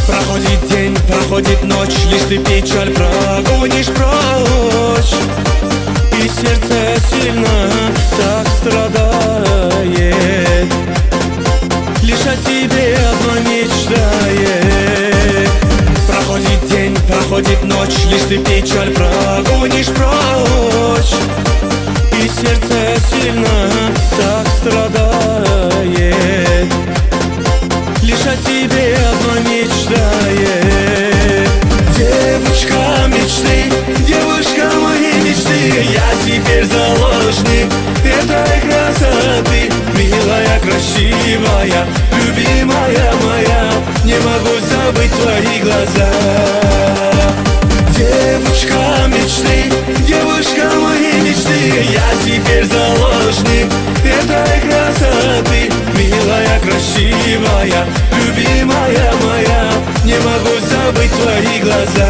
Проходит день, проходит ночь, лишь ты печаль прогонишь прочь. И сердце сильно так страдает, лишь о тебе одно мечтает. Проходит день, проходит ночь, лишь ты печаль прогонишь прочь. И сердце сильно так страдает, лишь о тебе одно мечтает. Девочка мечты, девушка моей мечты, я теперь заложник этой красоты. Милая, красивая, любимая моя, не могу забыть твои глаза. Девочка мечты, девушка моей мечты, я теперь заложник этой красоты. Милая, красивая, любимая моя, не могу забыть твои глаза.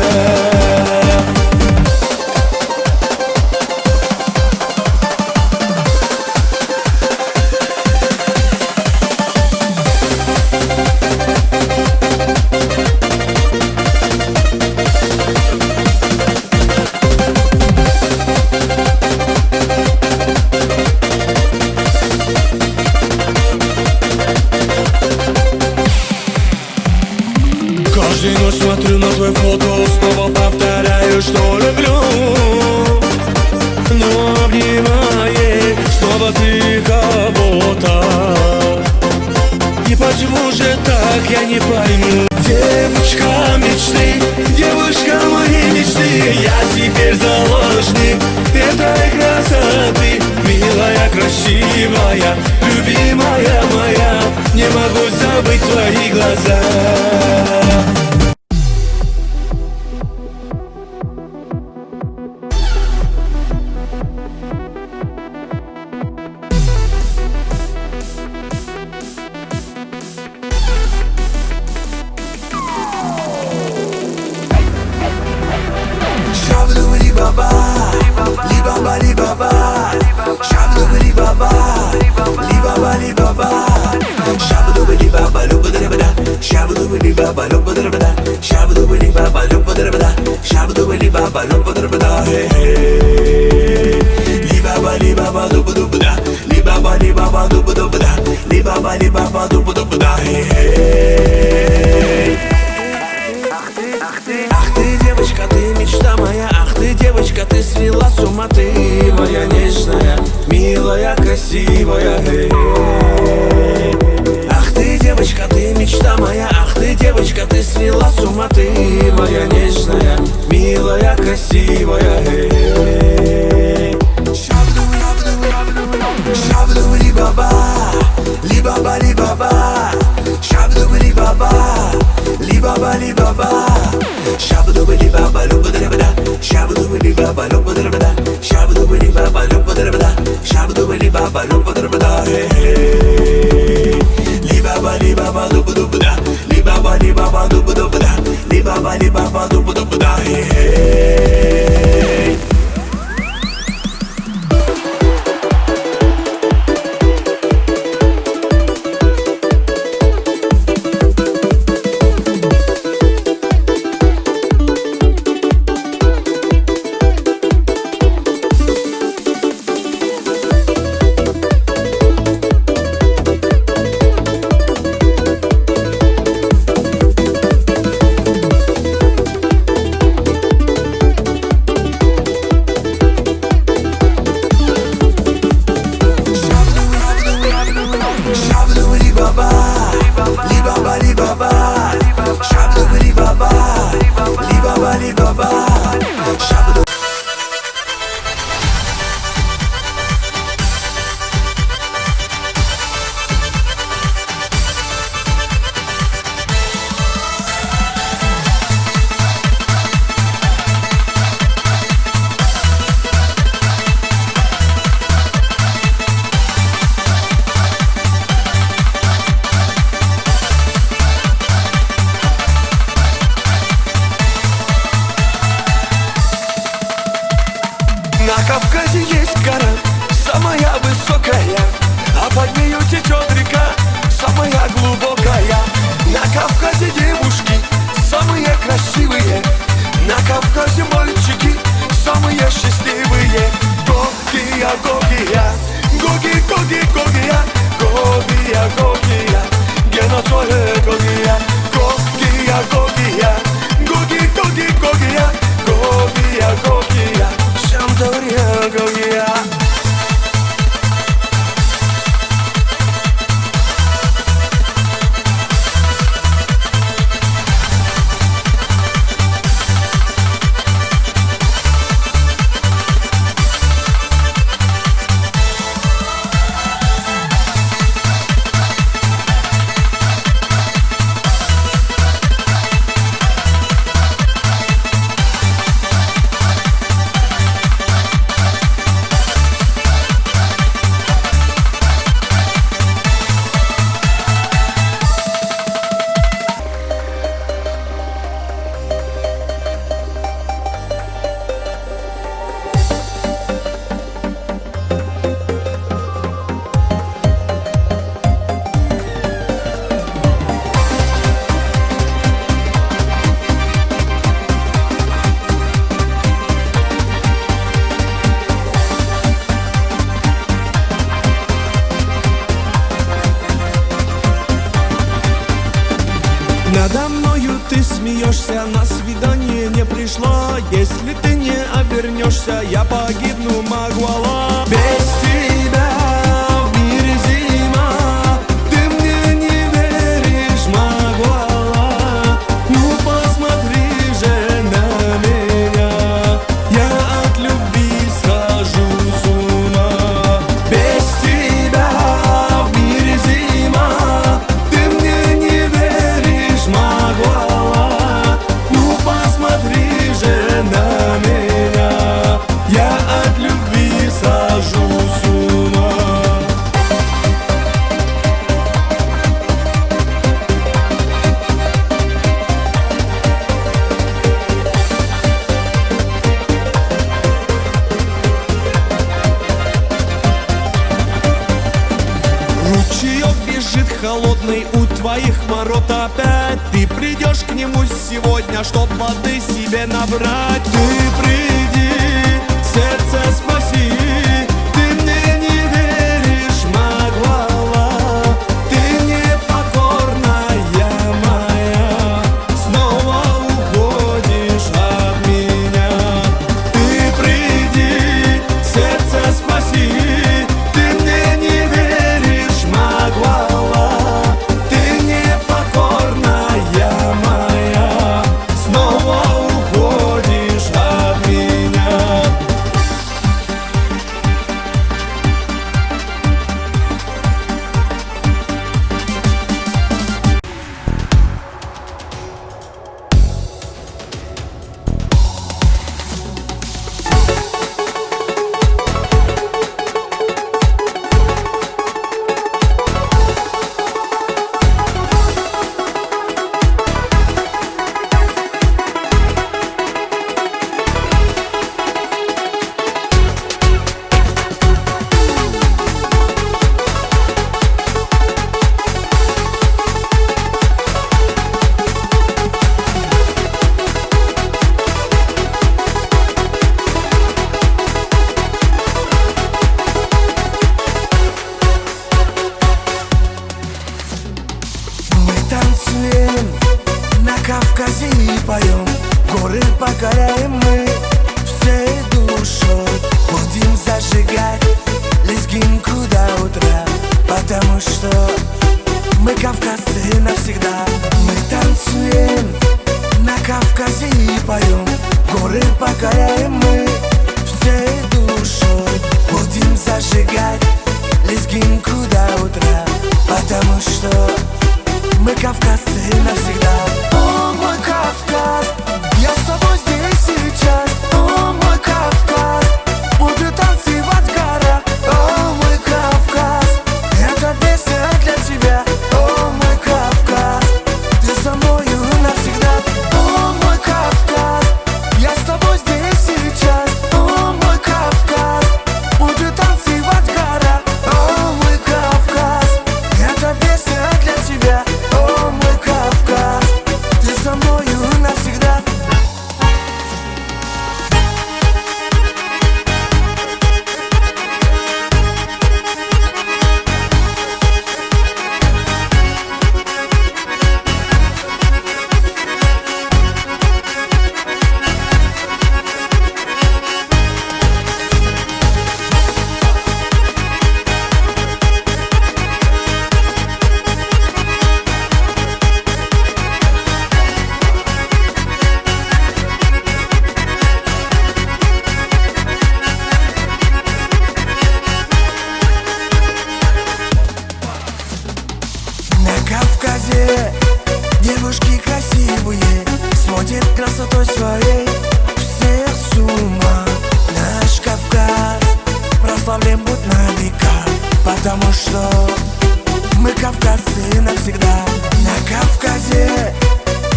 Каждую ночь смотрю на твое фото, снова повторяю, что люблю. Но обнимает снова ты кого-то. И почему же так, я не пойму. Девочка мечты, девушка моей мечты, я теперь заложник этой красоты. Милая, красивая, любимая моя, не могу забыть твои глаза. Шабду-ли-баба, ли-баба-ли-баба, шабду-ли-баба, ли-баба-ли-баба, шабду-ли-баба, любу-да-да-да, шабду-ли-баба, любу-да-да-да, шабду-ли-баба, любу-да-да-да, шабду-ли-баба, любу-да-да-да, хе-хе. Ли-баба-ли-баба, дубу-дубу-да, ли-баба-ли-баба, дубу-дубу-да, ли-баба-ли-баба, дубу-дубу-да, хе-хе. Ах ты, девочка, ты мечта моя, ах ты, девочка, ты свела с ума, ты моя нежная, милая, красивая. Ах ты, девочка, ты мечта моя, ах ты, девочка, ты свела с ума, ты моя нежная, милая, красивая. Шабду-ли-баба, ли-баба-ли-баба, шабду-ли-баба, ли-баба-ли-баба, шабду-ли-баба, любу-да-да-да, шабду-ли-баба, любу-да-да-да, шабду-ли-баба, любу-да-да-да, шабду-ли-баба, любу-да-да-да, хе-хе. Ли-баба-ли-баба, дубу-дубу-да, ли-баба-ли-баба, дубу-дубу-да, ли-баба-ли-баба, дубу-дубу-да, хе-хе. Гогия, Гогия, Гогия, Гоги, Гоги, Гогия, Гогия, Гогия, Шамдория, Гогия. Надо мною ты смеешься, на свидание не пришла. Если ты не обернешься, я погибну, Магуала. Без тебя в мире зима, ты мне не веришь, Магуала. Ну посмотри же на меня, я от любви схожу с ума. Без тебя в мире зима, ты мне не веришь, Магуала. Ну посмотри же на меня, я от любви схожу с ума. Ручеек бежит холодный у твоих ворот опять. Ты придешь к нему сегодня, чтоб воды себе набрать. Ты приди, сердце спаси. Ты мне не веришь, Магуала. Ты непокорная моя, снова уходишь от меня. Ты приди, сердце спаси. Ты мне не веришь, Магуала. Ты непокорная моя, снова уходишь от меня. Танцуем на Кавказе и поем, горы покоряем мы всей душой. Будем зажигать лезгинку до утра, потому что мы кавказцы навсегда. Мы танцуем на Кавказе и поем, горы покоряем мы всей душой. Будем зажигать лезгинку до утра, потому что мы кавказцы навсегда. О, мой Кавказ, я с тобой здесь сейчас. О, мой Кавказ, буду танцевать в горах. О, мой Кавказ, эта песня для тебя. О, мой Кавказ. сводит красотой своей всех с ума. Наш Кавказ прославлен будет на века, потому что мы кавказцы навсегда. На Кавказе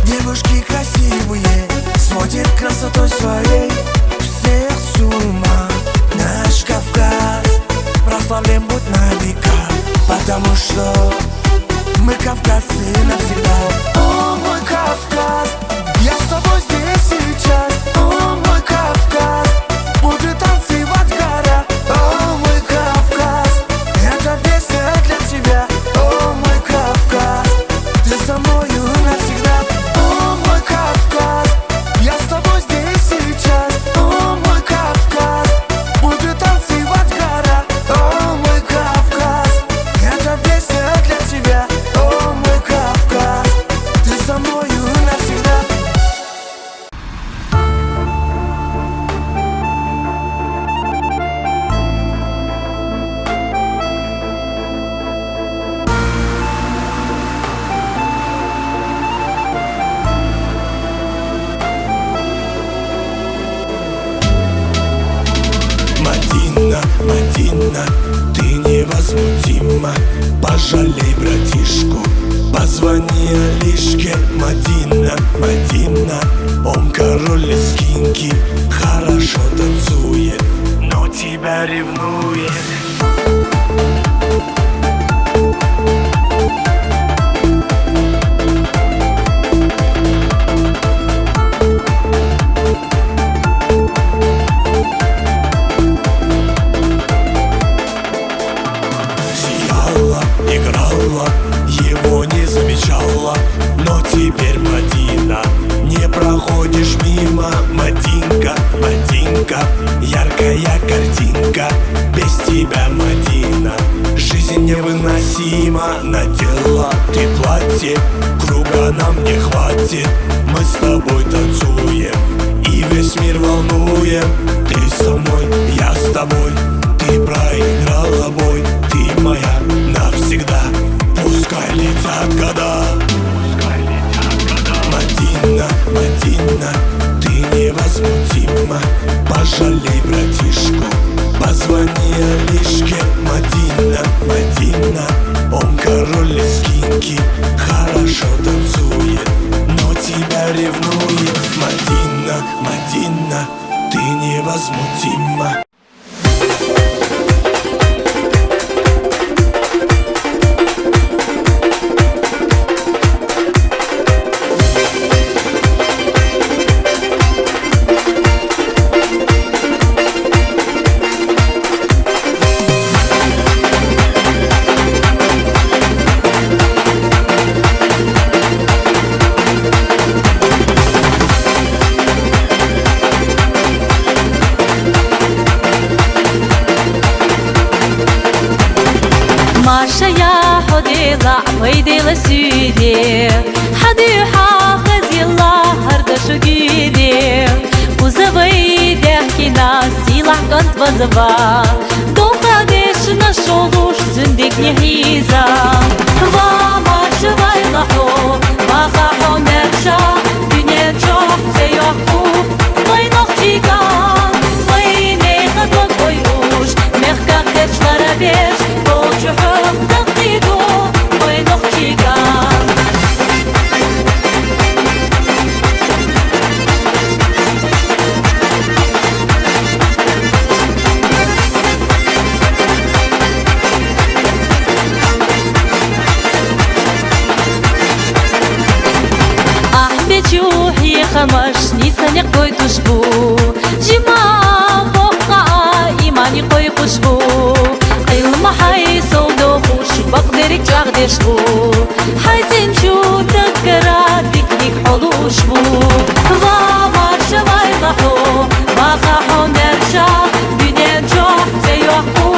девушки красивые, сводит красотой своей всех с ума. Наш Кавказ прославлен будет на века, потому что мы кавказцы навсегда. О, мой Кавказ, я с тобой здесь сейчас. О, мой Кавказ, буду танцевать в горах. О, мой Кавказ, эта песня для тебя. О, мой Кавказ, ты со мною навсегда. О, мой Кавказ, я с тобой здесь сейчас. О, мой Кавказ, буду танцевать в горах. О, мой Кавказ, эта песня для тебя. О, мой Кавказ, ты со мною навсегда. Мадина, Мадина, ты невозмутима. Пожалей братишку, позвони Алишке. Мадина, Мадина, он король лезгинки, хорошо танцует, но тебя ревнует. Играла, его не замечала, но теперь, Мадина, не проходишь мимо. Мадинка, Мадинка, яркая картинка. Без тебя, Мадина, жизнь невыносима. Надела ты платье, круга нам не хватит. Мы с тобой танцуем и весь мир волнуем. Ты со мной, я с тобой, ты проиграла бой. Ты моя навсегда, пускай летят года. Мадина, Мадина, ты невозмутима. Пожалей братишку, позвони Алишке. Мадина, Мадина, он король лезгинки, хорошо танцует, но тебя ревнует. Мадина, Мадина, ты невозмутима. ماشية حدي ضع ويدي لسيدي حدي حافظ يلا هرد شقيدي وزبيدي حكينا سيلح كنت بزبا دوفا ديش نشولوش زندك نحيزا وما شباي ضحو ما خاحو نرشا دنيا جوح زيوحو وينوخ جيكان ويني خدوك ويوش مخكاك ترش غرابيش شحوق تقيدو وينوخ جيكان جوحي خمش نيسان يقوي تشبو جما بقى إيماني قوي قشبو قيل حي سودو خوش بقدرك جاغدر شبو حيزين شو تكرا ديك حلو شبو ضامر شواي ضحو ما خاحو نرشا دنيا جوح زيوحو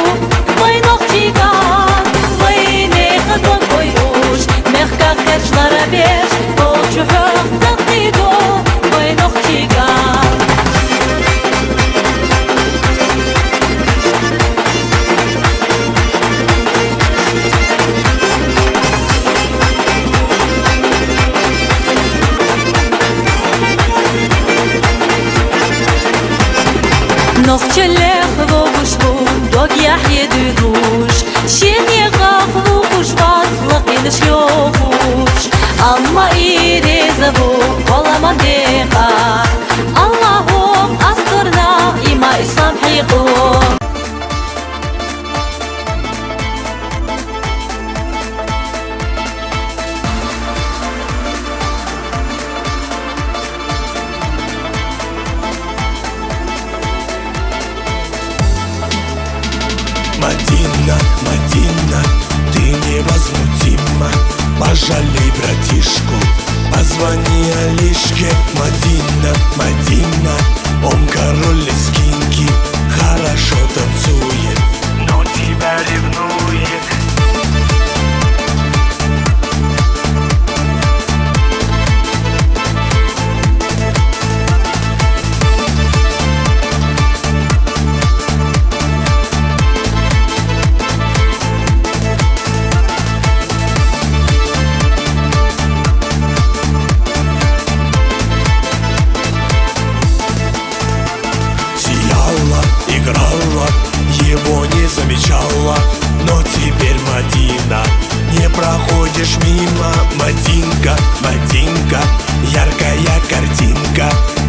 وينوخ جيكان ويني خدون قويوش مخكا كرش نرابيش بول شحوق تقيدو وينوخ جيكان نخجله خوش بود داگ یحیی دوش شینی قاق خوش باز لقینش یو خوش alma irizavu kolama deqa Allahum asturna ima islam hiqu Мадина, Мадина, ты невозмутима. Пожалей братишку, позвони Алишке. Мадина, Мадина, он король лезгинки, хорошо танцует, но тебя ревнует. Играла, его не замечала, но теперь Мадина, не проходишь мимо. Мадинка, Мадинка, яркая картинка,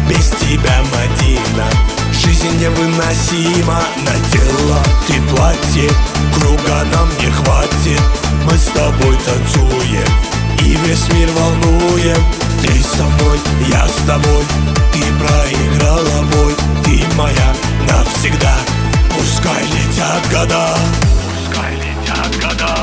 без тебя, Мадина, жизнь невыносима. Надела ты платье, круга нам не хватит, мы с тобой танцуем и весь мир волнуем. Ты со мной, я с тобой, ты проиграла бой, ты моя навсегда. Пускай летят года, пускай летят года.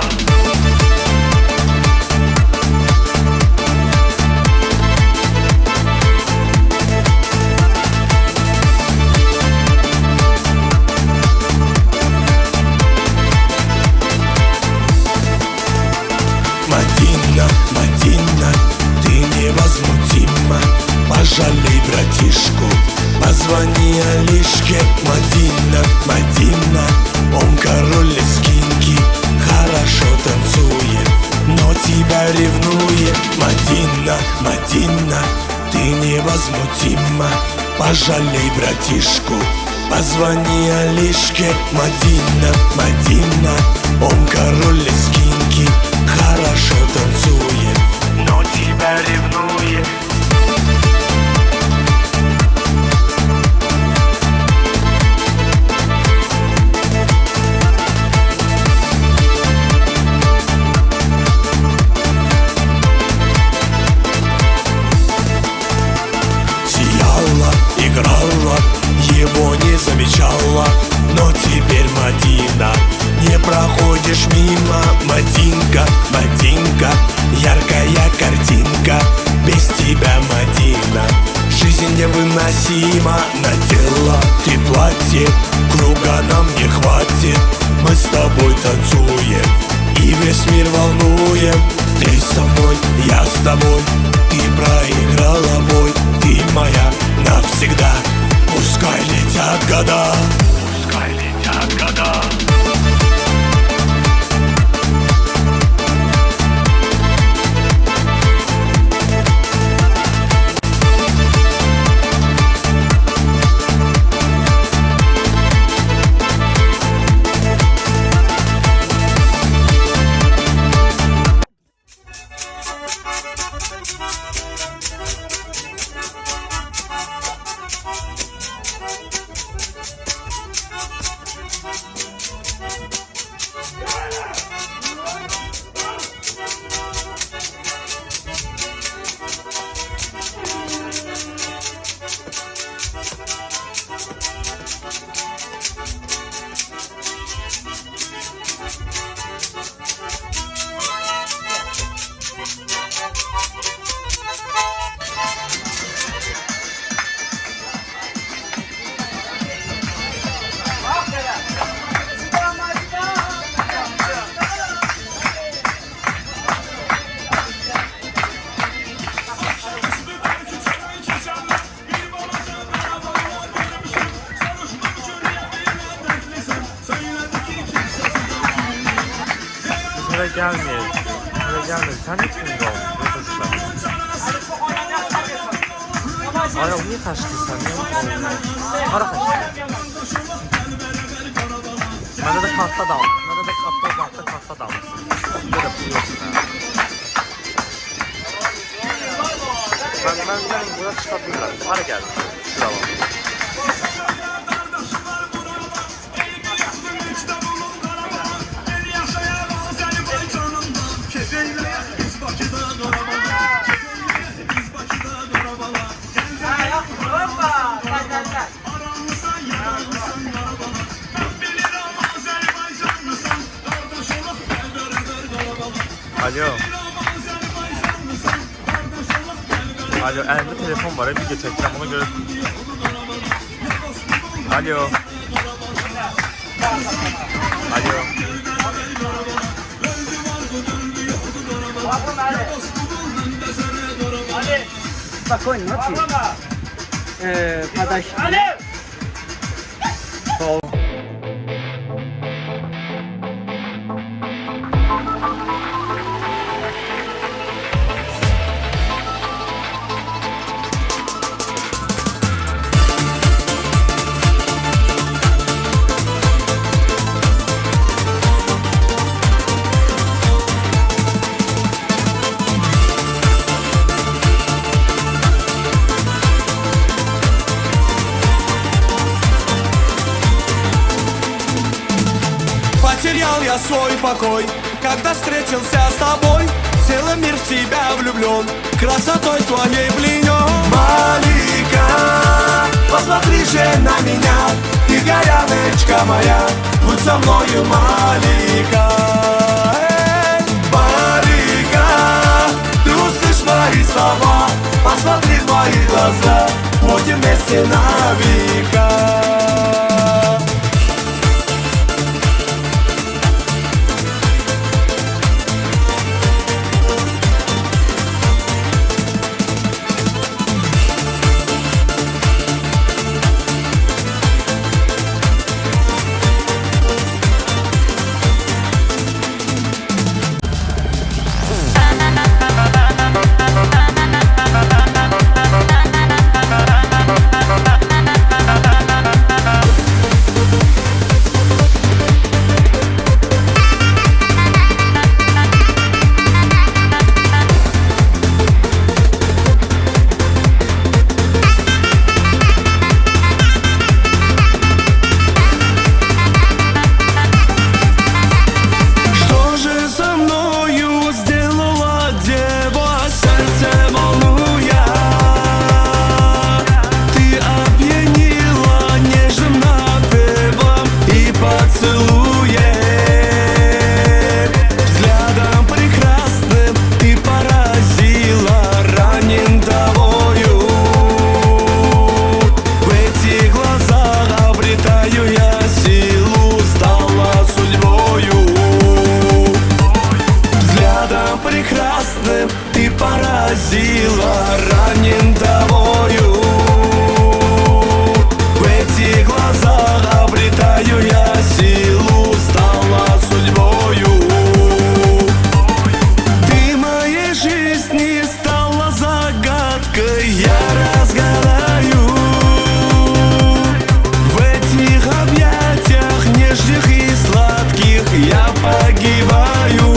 Мадина, Мадина, ты невозмутима. Пожалей братишку, позвони Алишке. Мадина, Мадина, он король лезгинки, хорошо танцует, но тебя ревнует. Мадина, Мадина, ты невозмутима. Пожалей братишку, позвони Алишке. Мадина, Мадина, он король лезгинки, хорошо танцует, но тебя ревнует. Играла, его не замечала, но теперь Мадина, не проходишь мимо. Мадинка, Мадинка, яркая картинка, без тебя, Мадина, жизнь невыносима. Надела ты платье, круга нам не хватит, мы с тобой танцуем и весь мир волнуем. Ты со мной, я с тобой, ты проиграла бой, ты моя навсегда. Пускай летят года, пускай летят года. Buraya gelmeyelim. Buraya gelmeyelim. Sen hiç mi oldu? Ay niye kaçtın sen ya? Para kaçtı. Məndə də kartda da almışsın. Məndə də avtobankda kartda da almışsın. Burada pul yoxdur. Mən bura çıxa bilmirəm. Hara gəldim? Şura var. Alo. Alo, əlimdə telefon var, video çəkirəm, ona görə... Alo. Alo. Спокойно, молчи. Подальше. Потерял я свой покой, когда встретился с тобой. Целый мир в тебя влюблен, красотой твоей пленен. Малика, посмотри же на меня, ты горяночка моя, будь со мною, Малика. Малика, ты услышь мои слова, посмотри в мои глаза, будем вместе на века. Ты поразила, ранен тобою. В этих глазах обретаю я силу, стала судьбою. Ты моей жизни стала загадкой, я разгадаю. В этих объятиях нежных и сладких я погибаю.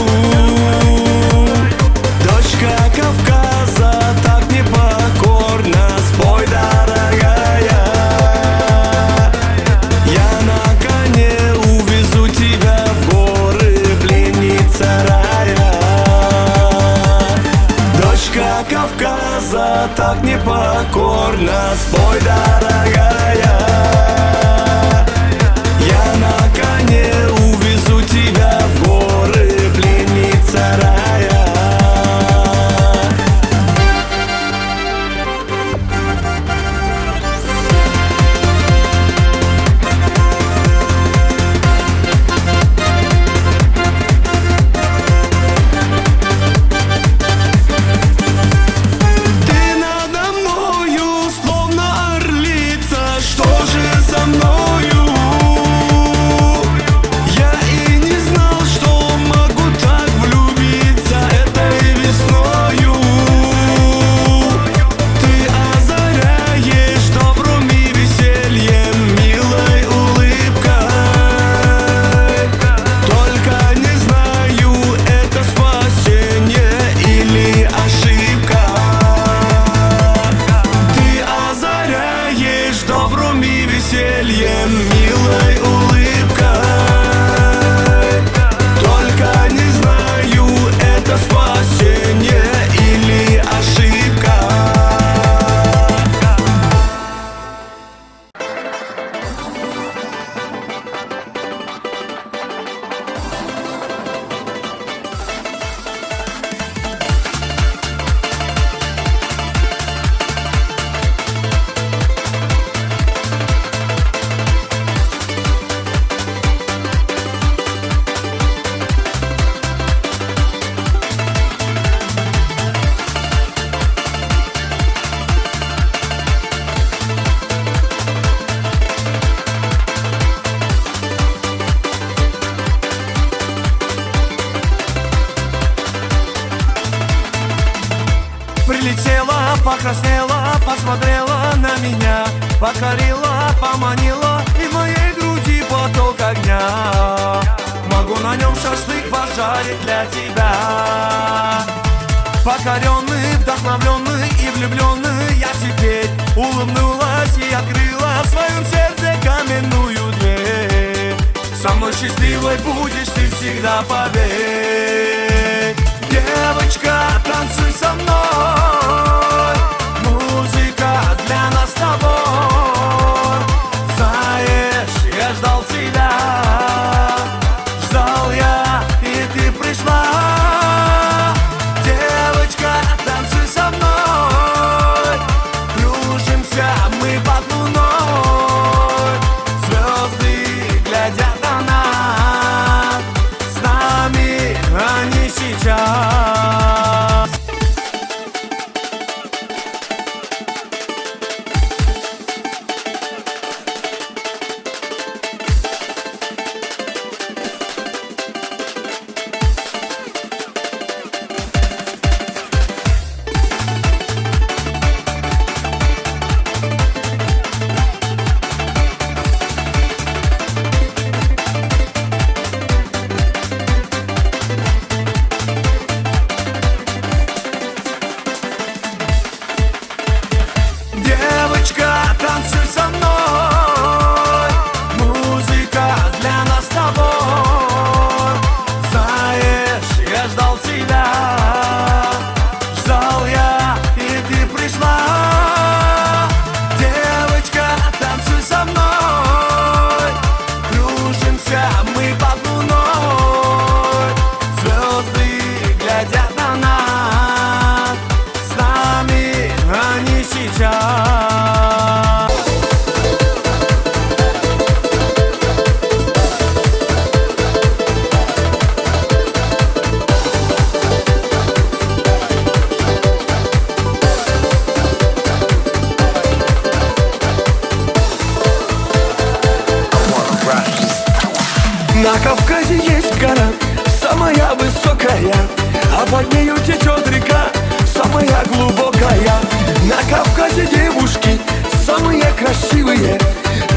Кавказа так непокорна, спой, дорогая. Я на коне увезу тебя в горы, пленница рая. Дочка Кавказа так непокорна, спой, дорогая. Я на коне увезу тебя в горы, пленница рая. Что же Прилетела, покраснела, посмотрела на меня, покорила, поманила, и в моей груди поток огня. Могу на нем шашлык пожарить для тебя. Покоренный, вдохновленный и влюбленный я теперь улыбнулась и открыла в своем сердце каменную дверь. Со мной счастливой будешь ты всегда, поверь. Девочка, танцуй со мной, музыка для нас с тобой. Знаешь, я ждал тебя, ждал я, и ты пришла. Девочка, танцуй со мной, кружимся мы под луной. Звезды глядят на нас, с нами они сейчас. Девочка, танцуй со мной, музыка для нас с тобой. Знаешь, я ждал тебя, ждал я, и ты пришла. Девочка, танцуй со мной, кружимся мы под луной. Звезды глядят на нас, с нами они сейчас. На Кавказе есть гора, самая высокая, а под нею течет река, самая глубокая. На Кавказе девушки самые красивые,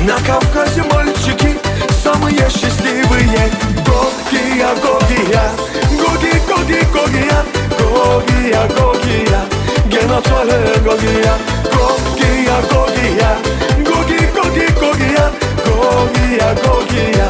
на Кавказе мальчики самые счастливые. Гогия, Гогия, Гоги, Гоги, Гогия, Гогия, Гогия, Геноцоле Гогия, Гогия, Гогия, Гоги, Гоги, Гогия, Гогия, Гогия.